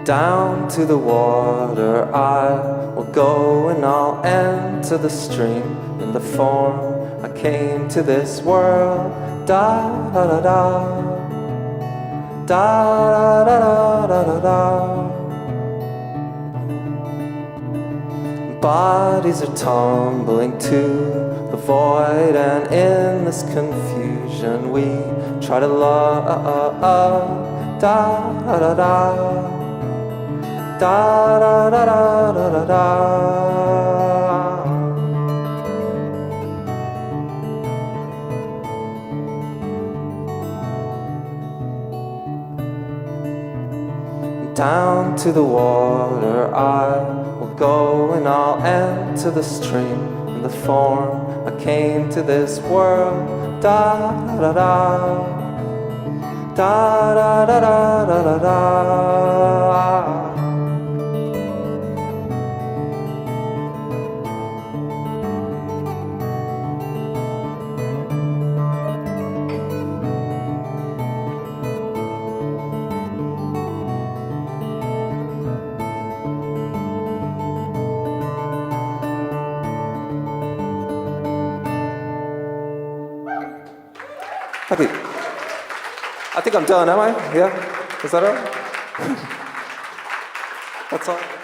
Down to the water I will go, and I'll enter the stream in the form I came to this world. Da da da da, da da da da da da. Bodies are tumbling to the void, and in this confusion we try to love. Da da da da, da da da da da da da. Down to the water I will go, and I'll enter the stream in the form I came to this world. Da da da, da da da da da da da. I think I'm done, am I? Yeah? Is that all? That's all?